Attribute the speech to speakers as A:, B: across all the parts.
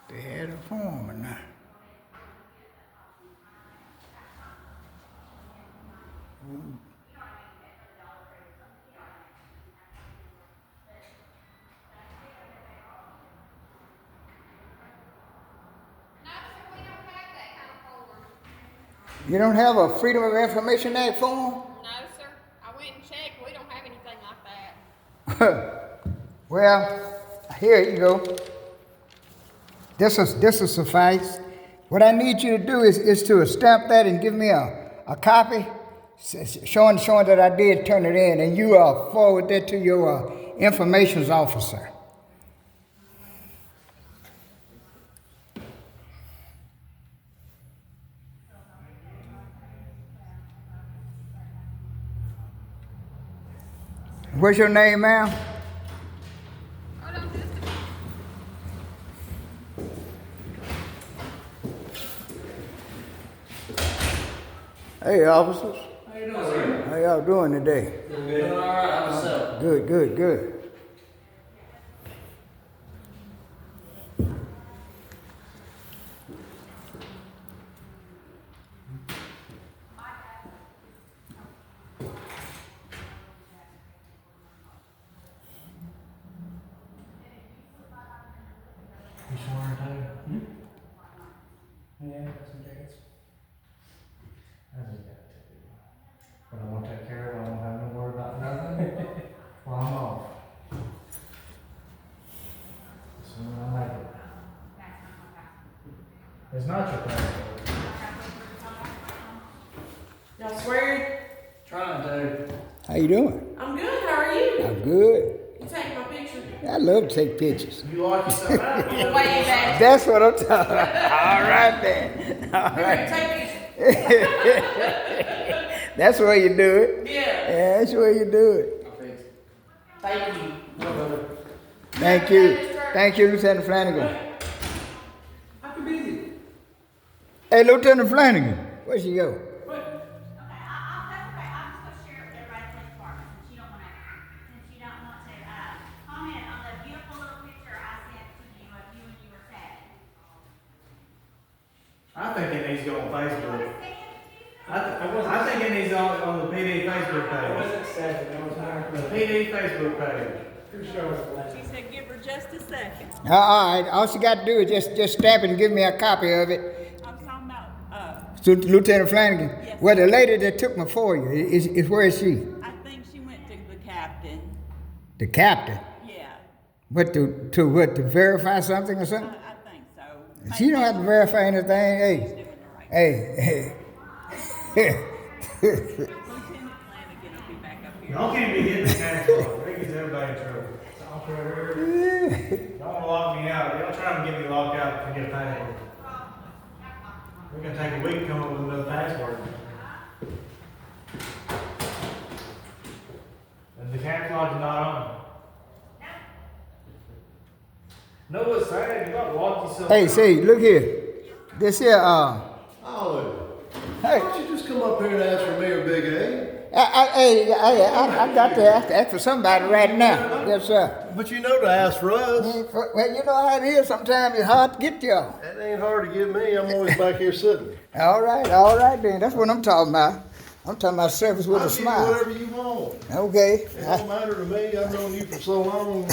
A: They had a foreman now. You don't have a Freedom of Information Act form?
B: No, sir. I went and checked. We don't have anything like that.
A: Well, here you go. This will suffice. What I need you to do is to stamp that and give me a copy showing that I did turn it in, and you forward that to your information officer. What's your name, ma'am?
B: Hold on just a minute.
A: Hey, officers.
C: How you doing, sir?
A: How y'all doing today?
C: Doing good. Doing all right. What's up?
A: Good.
C: You sworn to? Yeah, some tickets. I think that. But I want to take care of it. I won't have no worry about nothing while I'm off. As soon as I make it. It's not your passport.
D: Y'all swear?
C: Trying to.
A: How you doing?
D: I'm good. How are you?
A: I'm good.
D: You take my picture.
A: I love to take pictures.
C: You lock yourself out.
D: Way back.
A: That's what I'm talking about. All right then. All right.
D: Take pictures.
A: That's the way you do it.
D: Yeah.
A: Yeah, that's the way you do it.
C: I'll fix it.
D: Thank you.
C: No, brother.
A: Thank you. Thank you, Lieutenant Flanagan.
D: I've been busy.
A: Hey, Lieutenant Flanagan, where'd she go?
E: That's okay. I'm just gonna share it with everybody in the police department since you don't want to comment on the beautiful little picture I sent to you of you and you were tagged.
C: I think it needs to go on
E: You want
C: Facebook.
E: to say it?
C: I think it needs on the PD Facebook
F: I
C: page.
F: wasn't sad, I was not.
C: The PD Facebook page.
F: Pretty sure I was glad.
D: She said give her just a second.
A: All right. All she got to do is just stamp it and give me a copy of it.
D: I'm talking about,
A: To Lieutenant Flanagan.
D: Yes.
A: Well, the lady that took me for you is where is she?
D: I think she went to the captain.
A: The captain.
D: Yeah,
A: What to verify something or something?
D: I think so.
A: She don't have to verify anything.
D: She's
A: Hey,
D: doing the right.
A: hey.
D: Lieutenant Flanagan will be back up here.
C: Y'all can't be hitting the tax law. That gets everybody in trouble. Y'all want to lock me out. Y'all trying to get me locked out and get a password. We're going to take a week to come up with another password. And the tax law is not on. No, it's sad. You got to lock yourself
A: Hey,
C: out.
A: see, look here. This here,
G: Olive,
A: hey,
G: why don't you just come up here and ask for me or Big A?
A: I got to ask for somebody right now. Yes, sir.
G: But you know to ask for us.
A: Well, you know how it is. Sometimes it's hard to get y'all.
G: It ain't hard to get me. I'm always back here sitting.
A: All right then. That's what I'm talking about. I'm talking about service with
G: I'll
A: a
G: give you
A: smile.
G: whatever you want.
A: Okay.
G: It don't matter to me. I've known you for so long.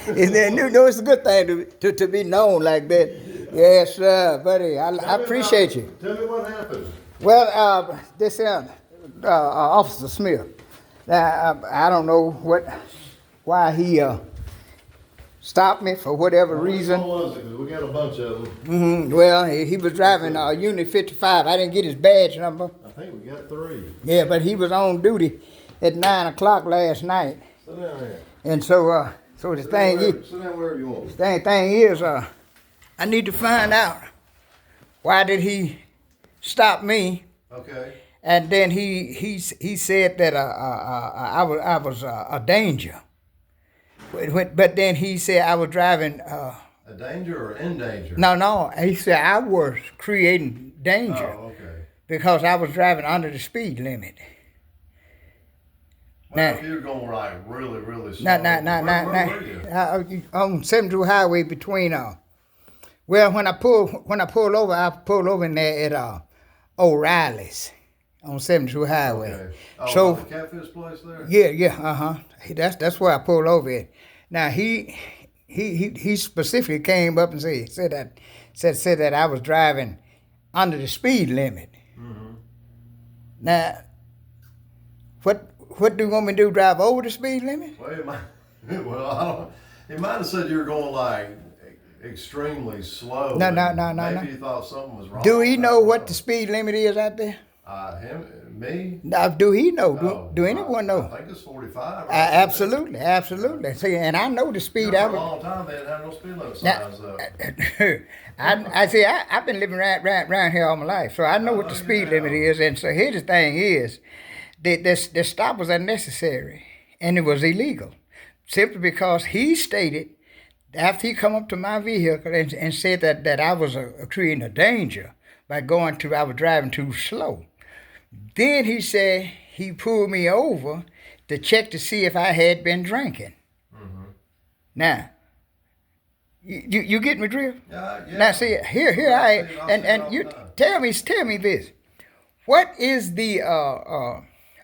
A: It's a good thing to be known like that. Yes, sir, buddy. I appreciate you.
G: Tell me what happened.
A: Well, this Officer Smith. Now, I don't know why he stopped me for whatever reason.
G: What was it? 'Cause we got a bunch of them.
A: Well, he was driving Unit 55. I didn't get his badge number.
G: I think we got 3.
A: Yeah, but he was on duty at 9 o'clock last night.
G: Sit down here.
A: And so the thing is,
G: Sit down wherever you want.
A: thing is, I need to find out why did he stop me,
G: Okay.
A: and then he said that I was a danger, but then he said I was driving.
G: A danger or in danger?
A: No, he said I was creating danger
G: Oh, okay.
A: because I was driving under the speed limit. Now,
G: If you're going like really, really slow.
A: now,
G: Where were you?
A: on 72 Highway between, well, when I pull over, I pull over in there at, O'Reilly's on 72 Highway.
G: Okay. Oh,
A: So,
G: the catfish place there?
A: yeah, That's where I pulled over at. Now he specifically came up and said that I was driving under the speed limit.
G: Mm-hmm.
A: Now, what do you want me to do? Drive over the speed limit?
G: Well, I don't. It might have said you were going like extremely slow.
A: No.
G: Maybe you thought something was wrong.
A: Do he know what the speed limit is out there?
G: Me?
A: Now, do he know?
G: No,
A: Do anyone know?
G: I think it's 45. Right?
A: Absolutely. See, and I know the speed.
G: For a long time, they didn't have no speed limit signs up.
A: I've been living around here all my life, so I know what the speed limit is. And so here's the thing is, the stop was unnecessary, and it was illegal, simply because he stated, after he come up to my vehicle and said that I was creating a danger by I was driving too slow. Then he said he pulled me over to check to see if I had been drinking. Mm-hmm. Now, you get me, Drill?
G: Yeah.
A: Now see, here I and you tell me this. What is the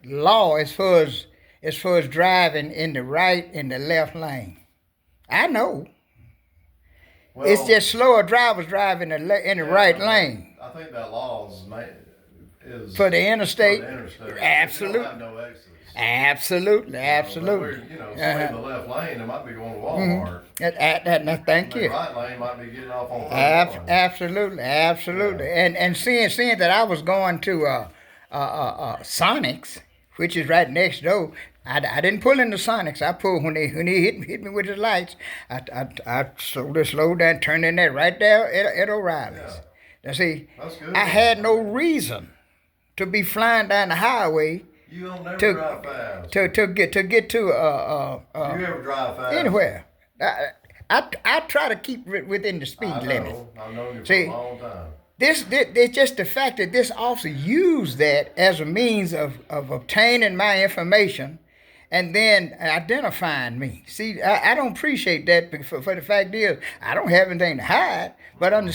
A: law as far as driving in the right and the left lane? I know.
G: Well,
A: It's just slower drivers driving in the right lane.
G: I think that law is
A: For the interstate?
G: For the interstate.
A: Absolutely.
G: You don't have no exits.
A: Absolutely.
G: Stay in the left lane, they might be going to Walmart.
A: Thank you.
G: The right lane might be getting off on 31.
A: Absolutely.
G: Yeah.
A: And seeing that I was going to Sonic's, which is right next door, I didn't pull into Sonic's. I pulled when he hit me with his lights. I slowed down, turned in there right there at O'Reilly's.
G: Yeah.
A: Now see,
G: That's good.
A: I had no reason to be flying down the highway
G: You don't never
A: to
G: drive fast.
A: to get to
G: Do you ever drive fast?
A: anywhere. I try to keep within the speed limit.
G: I've known you
A: See,
G: for a long time.
A: It's just the fact that this officer used that as a means of obtaining my information and then identifying me. See, I don't appreciate that for the fact is, I don't have anything to hide, but on the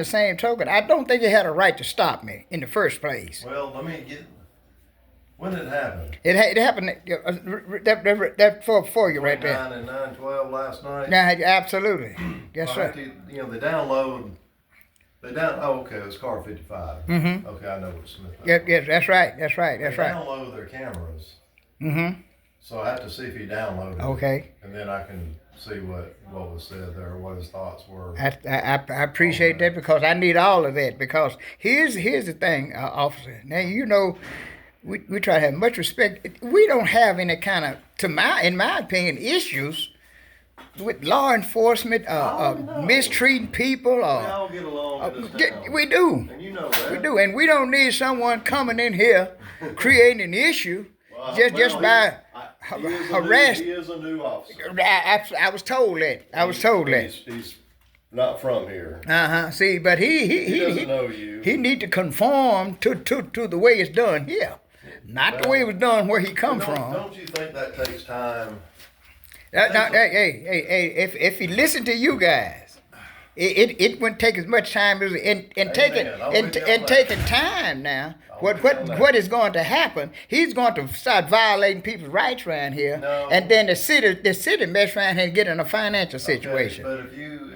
A: same token, I don't think he had a right to stop me in the first place.
G: Well, let me get. When did it happen?
A: It happened that for you right there.
G: 9 and 9:12 last night.
A: Yeah, absolutely. Yes,
G: Well,
A: sir.
G: actually, they download. Oh, okay, it was car 55.
A: Mm-hmm.
G: Okay, I know what Smith.
A: Yes, that's right.
G: They download their cameras.
A: Mm-hmm.
G: So I have to see if he downloaded it.
A: Okay.
G: And then I can see what was said there, what his thoughts were.
A: I appreciate that because I need all of that because here's the thing, officer. Now you know we try to have much respect. We don't have any kind of, in my opinion, issues with law enforcement, mistreating people.
G: We all get along in this town.
A: We do.
G: And you know that.
A: We do, and we don't need someone coming in here creating an issue just by harassing.
G: He is a new officer.
A: I was told that.
G: He's not from here.
A: See, but
G: He doesn't know you.
A: He need to conform to the way it's done here, not the way it was done where he come from.
G: Don't you think that takes time?
A: Hey, if he listened to you guys, it wouldn't take as much time as taking time now. What is going to happen? He's going to start violating people's rights around here,
G: No.
A: and then the city mess around here and get in a financial situation.
G: Okay, but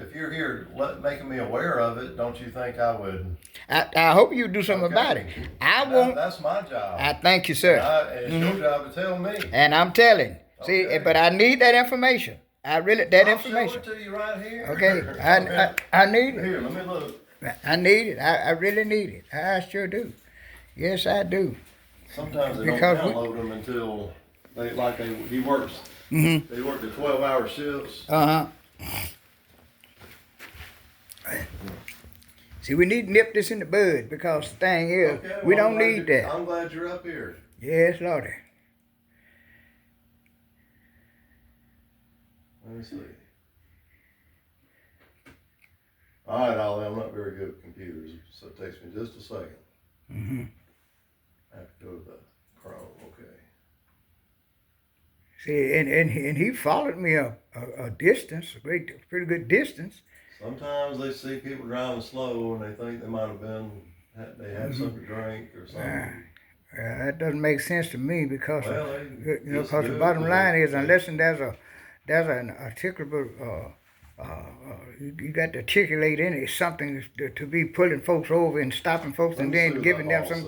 G: if you're here making me aware of it, don't you think I would?
A: I hope you do something about it. I won't.
G: That's my job.
A: I thank you, sir.
G: It's your job to tell me.
A: And I'm telling. See,
G: Okay.
A: but I need that information. Information.
G: I'll show it to you right here.
A: Okay, I need it.
G: Here, let me look.
A: I need it. I really need it. I sure do. Yes, I do.
G: Sometimes they don't
A: Because
G: download them until he works.
A: Mm-hmm.
G: They work the 12-hour shifts.
A: See, we need to nip this in the bud because the thing is,
G: Okay,
A: we
G: well,
A: don't need that.
G: I'm glad you're up here.
A: Yes, Lordy.
G: Let me see. All right, Ollie, I'm not very good with computers, so it takes me just a second.
A: Mm-hmm.
G: I have to go to the Chrome, okay.
A: See, and he followed me a distance, pretty good distance.
G: Sometimes they see people driving slow and they think they might have they had something to drink or something.
A: That doesn't make sense to me because
G: Well,
A: because the bottom line is unless there's an articulable you got to articulate any something to be pulling folks over and stopping folks and then giving them some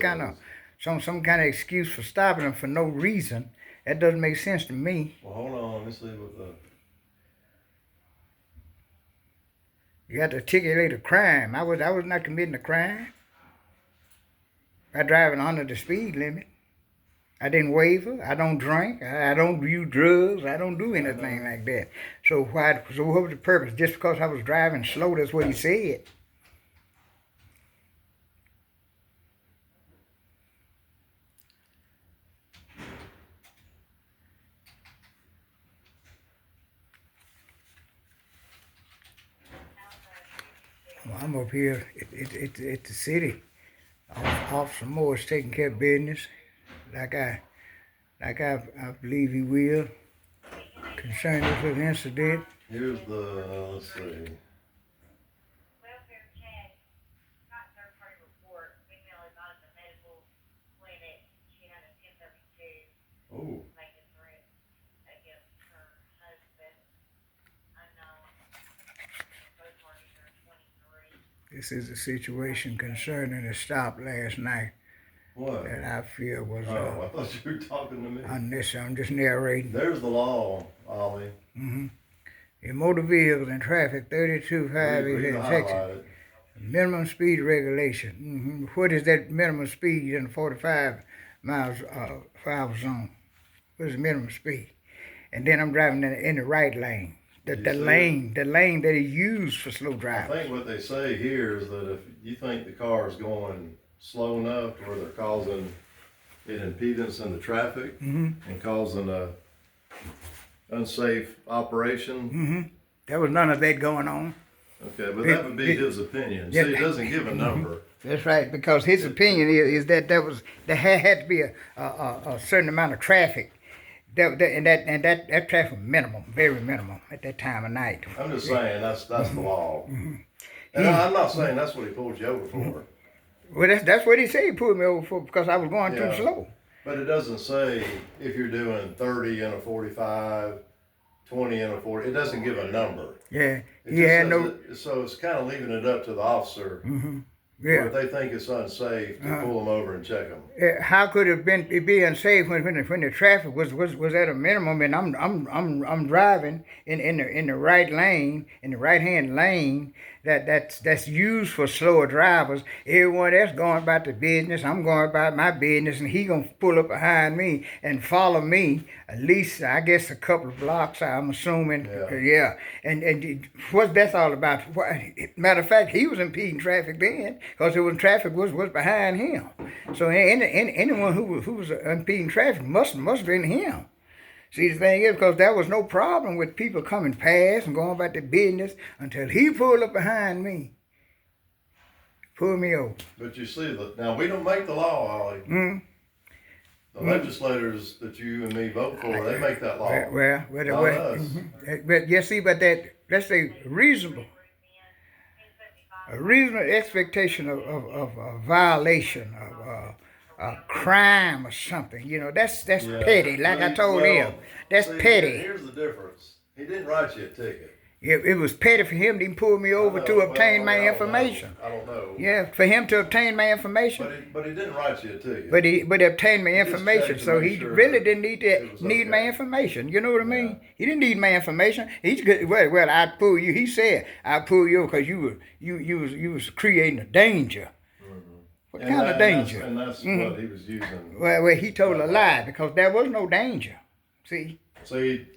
A: kind of excuse for stopping them for no reason. That doesn't make sense to me.
G: Well, hold on. Let me see what
A: You got to articulate a crime. I was not committing a crime by driving under the speed limit. I didn't waver. I don't drink. I don't use drugs. I don't do anything like that. So what was the purpose? Just because I was driving slow, that's what he said. Well, I'm up here at the city. Officer Moore's taking care of business, like I believe he will. Concerning this little incident.
G: Here's the, let's see.
E: Welfare check, not third party report, female advised the medical clinic, she had a 1032.
G: Oh,
E: Make a threat against her husband, unknown. Both parties are 23.
A: This is a situation concerning a stop last night
G: what?
A: that I feel was
G: Oh, I thought you were talking to me.
A: unnecessary. I'm just narrating.
G: There's the law, Ollie.
A: In motor vehicles and traffic, 32.5
G: Read
A: is
G: the
A: in Texas.
G: highlighted.
A: Minimum speed regulation. What is that minimum speed in the 45 miles per hour zone? What is the minimum speed? And then I'm driving in the right lane. The lane that is used for slow
G: I
A: driving.
G: think what they say here is that if you think the car is going slow enough to where they're causing an impedance in the traffic and causing a unsafe operation.
A: There was none of that going on.
G: Okay, but that would be his opinion. See, it doesn't give a number.
A: That's right, because his opinion is that there had to be a certain amount of traffic. That traffic was minimum, very minimum at that time of night.
G: I'm just saying that's the law. And I'm not saying that's what he pulled you over for.
A: Well, that's what he said. He pulled me over for because I was going too slow.
G: But it doesn't say if you're doing 30 in a 45, 20 in a 40. It doesn't give a number.
A: Yeah,
G: It
A: he
G: just
A: had
G: says
A: no.
G: so it's kind of leaving it up to the officer. Or
A: Yeah.
G: if they think it's unsafe, to pull them over and check them.
A: How could it be unsafe when the traffic was at a minimum and I'm driving in the right lane, in the right hand lane that's used for slower drivers. Everyone else going about the business, I'm going about my business, and he gonna pull up behind me and follow me at least I guess a couple of blocks, I'm assuming. Yeah. And what that's all about. Matter of fact, he was impeding traffic then because traffic was behind him. So anyone who was impeding traffic must have been him. See, the thing is, because there was no problem with people coming past and going about their business until he pulled up behind me. Pulled me over.
G: But you see, now we don't make the law, Ollie. The legislators that you and me vote for, they make that law.
A: Not
G: us.
A: But you see, but let's say reasonable expectation of a violation of a crime or something. You know, that's petty. Like I told him, that's petty.
G: Here's the difference. He didn't write you a ticket.
A: It was petty for him to pull me over to obtain my information.
G: I don't know.
A: Yeah, for him to obtain my information.
G: But he didn't write you a ticket.
A: But he obtained my information,
G: checked to
A: so
G: make
A: he
G: sure
A: really
G: that
A: didn't need my information. You know what I mean? He didn't need my information. He's good. Well, I'd pull you. He said I'd pull you because you was creating a danger. What kind of danger?
G: And that's what he was using.
A: Well, he told a lie because there was no danger. See,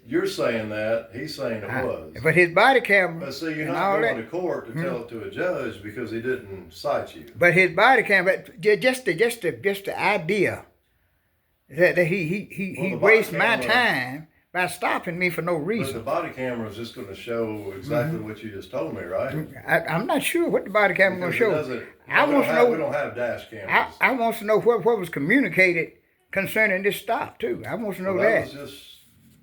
G: you're saying that, he's saying it was.
A: but his body camera.
G: But see, you're
A: and
G: not
A: all
G: going
A: that.
G: to court to tell it to a judge because he didn't cite you.
A: But his body camera, just the idea that he wasted my time by stopping me for no
G: But
A: reason.
G: the body camera is just going to show exactly what you just told me, right?
A: I'm not sure what the body camera going to
G: Because
A: show.
G: it doesn't- we don't have dash cameras.
A: I want to know what was communicated concerning this stop too. I want to know
G: Well,
A: that.
G: was just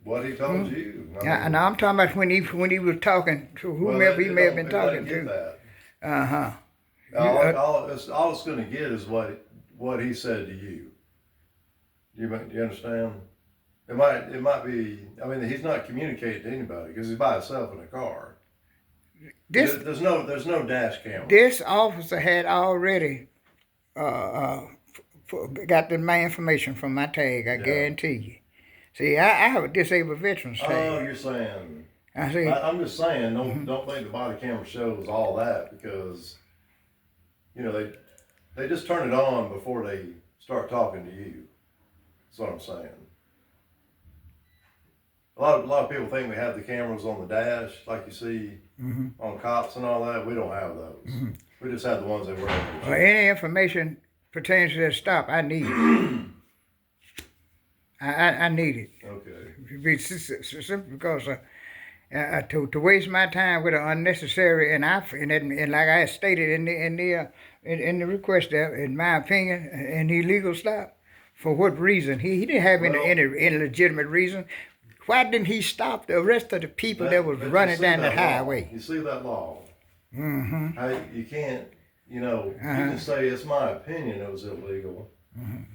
G: what he told you. I
A: And
G: mean,
A: I'm talking about when he was talking to
G: well,
A: whomever he
G: it
A: may have
G: don't-
A: been
G: it
A: talking
G: doesn't get
A: to.
G: that.
A: Uh-huh.
G: All it's gonna get is what he said to you. You understand? It might be, I mean, he's not communicating to anybody because he's by himself in a car.
A: This
G: There's no dash camera.
A: this officer had already got my information from my tag, I guarantee you. See, I have a disabled veterans tag.
G: Oh, you're saying,
A: I see.
G: I'm just saying, don't think the body camera shows all that because, you know, they just turn it on before they start talking to you. That's what I'm saying. A lot of people think we have the cameras on the dash, like you see on cops and all that. We don't have those. We just have the ones that wear on the
A: Well, any information pertaining to that stop, I need it. I need it.
G: Okay.
A: Simply because to waste my time with an unnecessary and like I stated in the request there, in my opinion, an illegal stop. For what reason? He didn't have any legitimate reason. Why didn't he stop the rest of the people that was running down the highway?
G: You see that law?
A: Mm-hmm.
G: You can't, you can say it's my opinion it was illegal,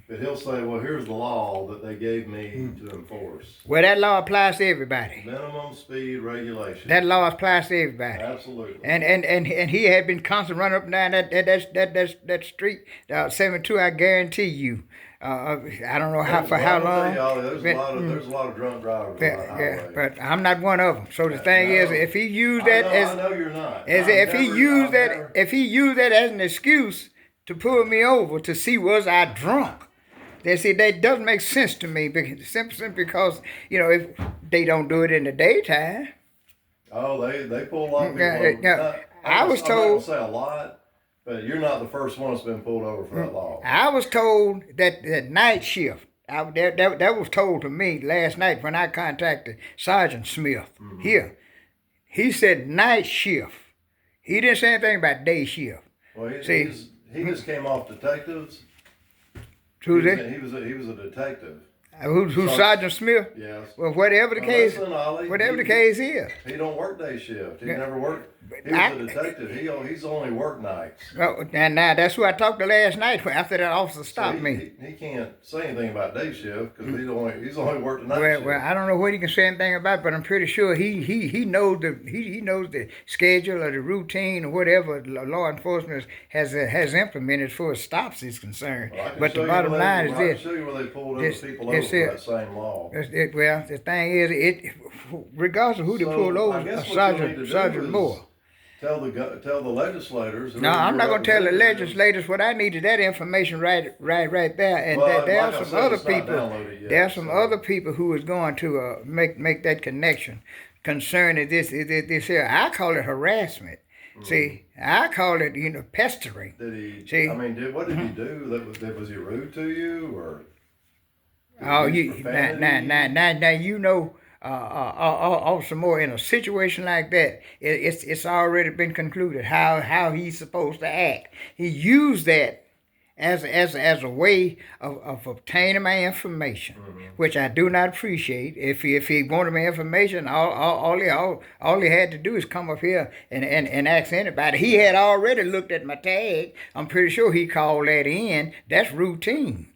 G: but he'll say, well, here's the law that they gave me to enforce.
A: Well, that law applies to everybody.
G: Minimum speed regulation.
A: That law applies to everybody.
G: Absolutely.
A: And he had been constantly running up and down that street, 72. I guarantee you. I don't know for how long.
G: There's a lot of drunk drivers on that highway.
A: But I'm not one of them. So the thing is, if he used that
G: I know you're not.
A: if he used that as an excuse to pull me over to see was I drunk, that doesn't make sense to me. Simply because if they don't do it in the daytime.
G: Oh, they pull a lot of people over.
A: I was told.
G: I'm not gonna say a lot. But you're not the first one that's been pulled over for that law.
A: I was told that night shift. That was told to me last night when I contacted Sergeant Smith here. He said night shift. He didn't say anything about day shift.
G: Well, he just came off detectives.
A: Who's
G: He
A: that?
G: was a detective.
A: Who's Sergeant Smith?
G: Yes.
A: Well, whatever the case,
G: Listen, Ollie,
A: whatever the case is.
G: He don't work day shift. He never worked. He
A: I-
G: was a detective. He's only worked nights.
A: Well, and now that's who I talked to last night after that officer stopped me.
G: He can't say anything about day shift because he's only worked the night shift.
A: Well, I don't know what he can say anything about, but I'm pretty sure he knows the schedule or the routine or whatever law enforcement has implemented as far as stops is concerned.
G: Well, I can
A: But
G: show
A: the
G: you
A: bottom
G: where
A: line
G: I
A: is
G: can
A: this:
G: show you where they pulled
A: this-
G: other people over
A: this
G: for
A: here.
G: that same law.
A: well, the thing is, regardless of who they
G: So,
A: pull
G: I
A: over,
G: guess what you'll need to
A: Sergeant
G: do
A: Moore.
G: is Tell the legislators.
A: No, I'm not going to tell the legislators. What I need is that information right there. And
G: Well,
A: there
G: like I
A: are some
G: said,
A: other
G: it's not
A: people.
G: downloaded yet,
A: There are some
G: so-
A: other people who is going to make that connection concerning this here. I call it harassment. See, I call it pestering.
G: Did he?
A: See?
G: I mean, what did he do? Was he rude to you or? did he
A: Oh,
G: use profanity?
A: now you know. Also more in a situation like that, it's already been concluded how he's supposed to act. He used that as a way of obtaining my information, which I do not appreciate. If he wanted my information, all he had to do is come up here and ask anybody. He had already looked at my tag. I'm pretty sure he called that in. That's routine.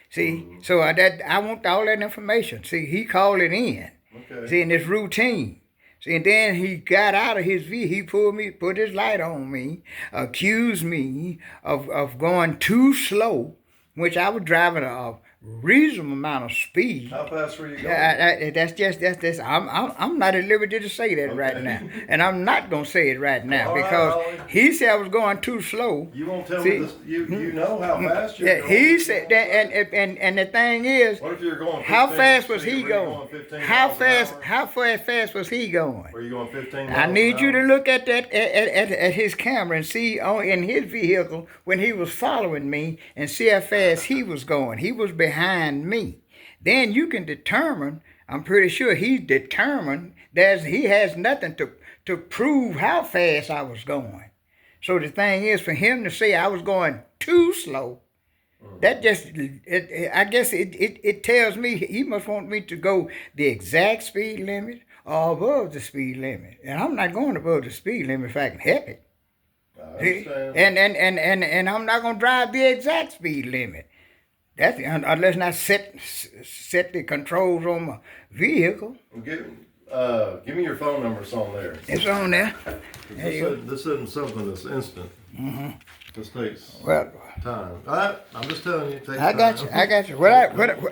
A: See, so I want all that information. See, he called it in.
G: Okay.
A: See, and it's routine. See, and then he got out of his vehicle. He put his light on me, accused me of going too slow, which I was driving a reasonable amount of speed.
G: How fast were you going?
A: That's I'm not at liberty to say that right now, and I'm not gonna say it right now
G: All right,
A: because
G: Ollie.
A: he said I was going too slow.
G: You won't tell
A: See?
G: me this. You know how fast you're
A: Yeah,
G: going.
A: he said that, and the thing is,
G: What if you're going? 15,
A: how fast was
G: so
A: he
G: were you
A: going?
G: 15
A: How
G: miles an hour?
A: fast was he going?
G: Were you going 15?
A: I
G: miles
A: need
G: an
A: you to
G: hour?
A: look at that at his camera and see in his vehicle when he was following me and see how fast he was going. He was behind me. Then you can determine. I'm pretty sure he's determined that he has nothing to prove how fast I was going. So the thing is, for him to say I was going too slow, That just, I guess it tells me he must want me to go the exact speed limit or above the speed limit. And I'm not going above the speed limit if I can help it.
G: I
A: See?
G: understand.
A: And I'm not going to drive the exact speed limit. That's unless I set the controls on my vehicle.
G: Give me your phone number. It's on there.
A: It's on there. There you go.
G: This isn't something that's instant. This takes
A: Well,
G: time. I'm just telling you, it takes
A: I got
G: time.
A: you. I got you.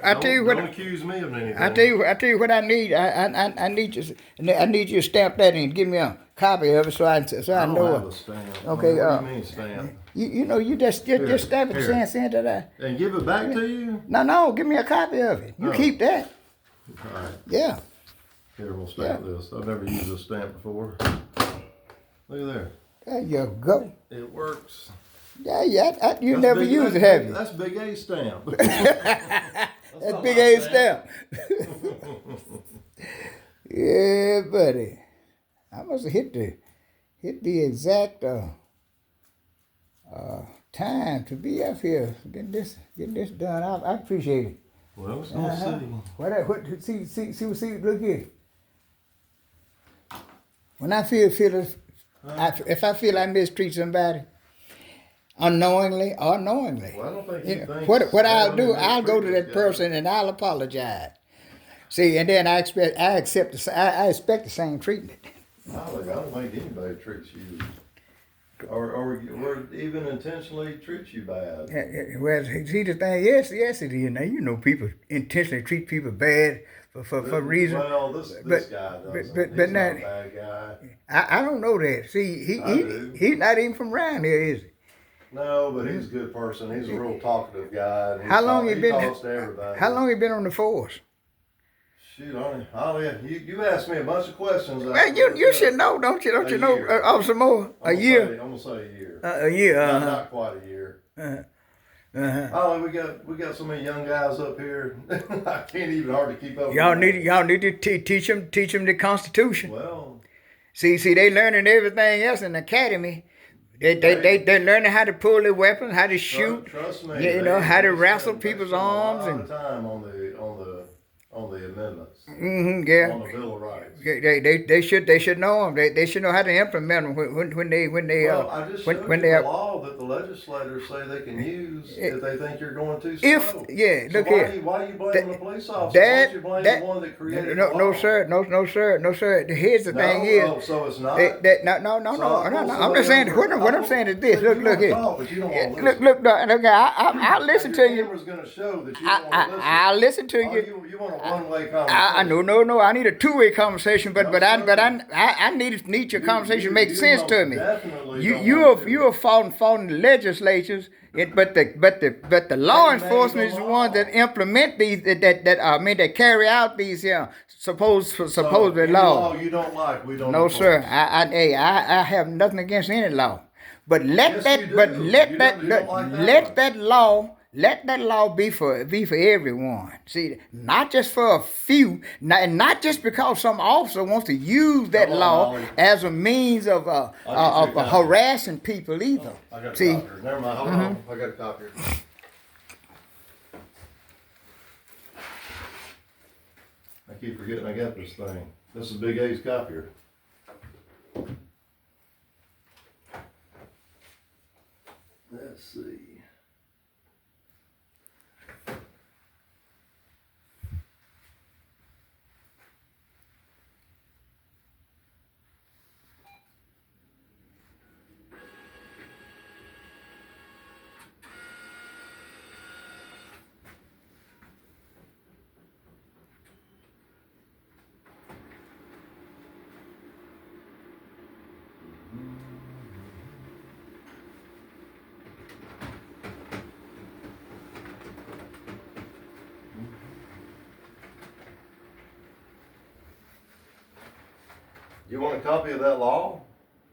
A: I tell you what.
G: Don't accuse me of anything.
A: I tell you what I need. I need you to stamp that and give me a copy of it so I
G: I don't
A: know
G: have
A: it.
G: a stamp.
A: Okay,
G: What do you mean stamp?
A: You just stamp it
G: Here.
A: and send it.
G: And give it back to you?
A: No, give me a copy of it. You
G: Oh.
A: keep that.
G: All right.
A: Yeah.
G: Here, we'll stamp this. I've never used a stamp before. Look at there.
A: There you go.
G: It works.
A: Yeah. You
G: That's
A: never
G: big-
A: use it,
G: that's
A: have
G: big-
A: you?
G: That's big A stamp.
A: That's
G: not
A: big
G: my
A: A stamp. Yeah, buddy. I must have hit the exact time to be up here getting this done. I appreciate it.
G: Well, it's gonna see.
A: What? See. Look here. When I feel it, if I feel I mistreat somebody, unknowingly or knowingly,
G: Well, I don't think he thinks.
A: what I'll do,
G: that
A: I'll go to
G: previous
A: that
G: guy.
A: person and I'll apologize. I expect the same treatment.
G: I don't think anybody treats you, or even intentionally treats you bad.
A: Well, see the thing, yes it is. Now you know people intentionally treat people bad for reason.
G: Well, this guy doesn't.
A: but
G: He's
A: not-
G: not a bad guy.
A: I don't know that. See,
G: I do.
A: he's not even from around here, is he?
G: No, but he's a good person. He's a real talkative guy. And
A: How long
G: he
A: he been?
G: talks to everybody.
A: How long he been on the force?
G: Shoot, you asked me a bunch of questions.
A: Well, you should know, don't you? Don't
G: A
A: you know?
G: year.
A: Officer Moore, a year,
G: I'm gonna say a year.
A: a year.
G: Not quite a year. Oh, we got so many young guys up here. I can't even hardly keep up.
A: Y'all
G: with them.
A: need to teach them the Constitution.
G: Well,
A: See, they learning everything else in the academy. They learning how to pull their weapons, how to shoot.
G: Trust me.
A: You know
G: they-
A: how to
G: they
A: wrestle
G: spend-
A: people's
G: they spend
A: arms
G: a lot
A: and.
G: of time on the amendments,
A: Yeah.
G: on the Bill of Rights.
A: They should know them. They should know how to implement them when they
G: Well, I just showed
A: when
G: you
A: they
G: the law that the legislators say they can use if they think you're going too slow.
A: If yeah,
G: So
A: look
G: why
A: here.
G: Why are you blaming the police officer? Why don't you blame the one that created the law?
A: no sir. Here's the thing is.
G: So it's not.
A: No. I'm just saying. What I'm saying is this.
G: You
A: Look
G: wanna
A: here.
G: talk, but you don't wanna
A: Look.
G: listen.
A: I'll listen to
G: Your
A: you.
G: camera's gonna show that you don't want to listen.
A: I'll listen to
G: Oh,
A: you.
G: you want a one-way conversation.
A: No. I need a two-way conversation, but
G: No, sir.
A: I need your conversation to make
G: you
A: sense to
G: most
A: me.
G: definitely don't
A: You
G: want to.
A: are faulting the legislatures, but the law
G: They made
A: enforcement
G: the
A: is the
G: law.
A: ones that implement these that carry out these supposed
G: Any
A: laws.
G: law you don't like, we don't.
A: No,
G: enforce.
A: sir. I have nothing against any law, but
G: Yes, you do. You don't like that one.
A: let that law be for everyone. See, not just for a few, not just because some officer wants to use that
G: Come on,
A: law
G: Ollie.
A: as a means of
G: I'll get you a copy.
A: harassing people either.
G: I got a
A: See,
G: copier. Never mind. Hold on. I got a copier. I keep forgetting I got this thing. This is Big A's copier. Let's see. You want a copy of that law?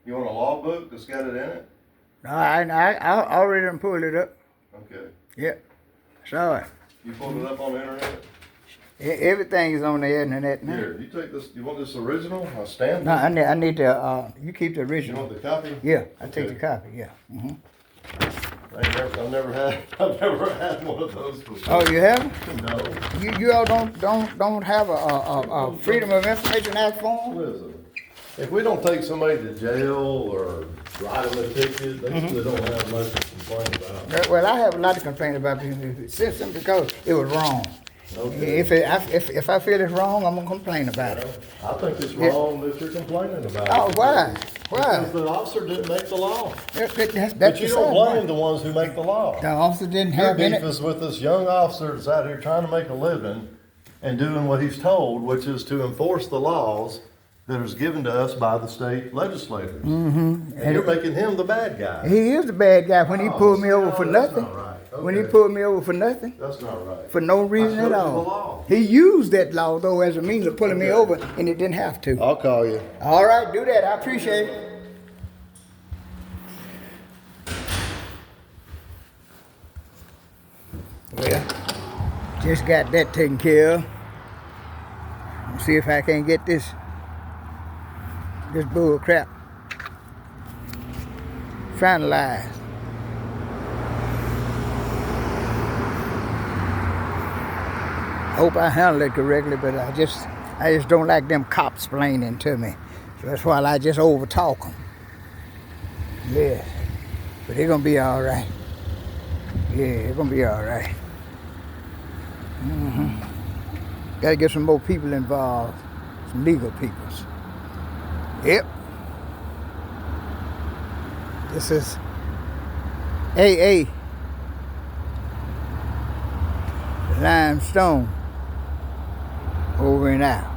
G: You want a law book that's got it in it?
A: I already done pulled it up.
G: Okay.
A: Yep, saw it.
G: You pulled it up on the internet?
A: Everything is on the internet now.
G: Here, you take this. You want this original? I'll stamp
A: No,
G: it.
A: I need to. You keep the
G: You
A: original.
G: want the copy?
A: Yeah, I take
G: Okay.
A: the copy. Yeah.
G: I've never had one of those before.
A: Oh, you haven't?
G: No.
A: You all don't have a Freedom of Information Act form?
G: Listen, if we don't take somebody to jail or write them a ticket, they usually don't have much to complain about.
A: Well, I have a lot to complain about the system because it was wrong.
G: Okay.
A: If I feel it's wrong, I'm gonna complain about it.
G: I think it's wrong that you're complaining about it.
A: Oh, why? Why?
G: Because the officer didn't make the law.
A: That's
G: But you
A: the
G: don't
A: sad
G: blame
A: part.
G: the ones who make the law.
A: The officer didn't
G: Your
A: have
G: beef
A: any.
G: is with this young officer that's out here trying to make a living and doing what he's told, which is to enforce the laws that is given to us by the state legislators. And you're making him the bad guy.
A: He is the bad guy when he
G: Oh,
A: pulled me
G: see,
A: over
G: no,
A: for
G: that's
A: nothing.
G: not right.
A: When he
G: Okay.
A: pulled me over for nothing,
G: That's not right.
A: for no reason
G: I
A: at
G: showed you the
A: all.
G: law.
A: He used that law though as a means of pulling me
G: Okay.
A: over, and he didn't have to.
G: I'll call you.
A: All right, do that. I appreciate it. Well, just got that taken care of. Let's see if I can get this bull crap finalized. I hope I handled it correctly, but I just don't like them cops explaining to me. So that's why I just overtalk them. Yeah, but they're gonna be all right. Yeah, they're gonna be all right. Got to get some more people involved, some legal peoples. Yep. This is AA-LIM-STONE over and out.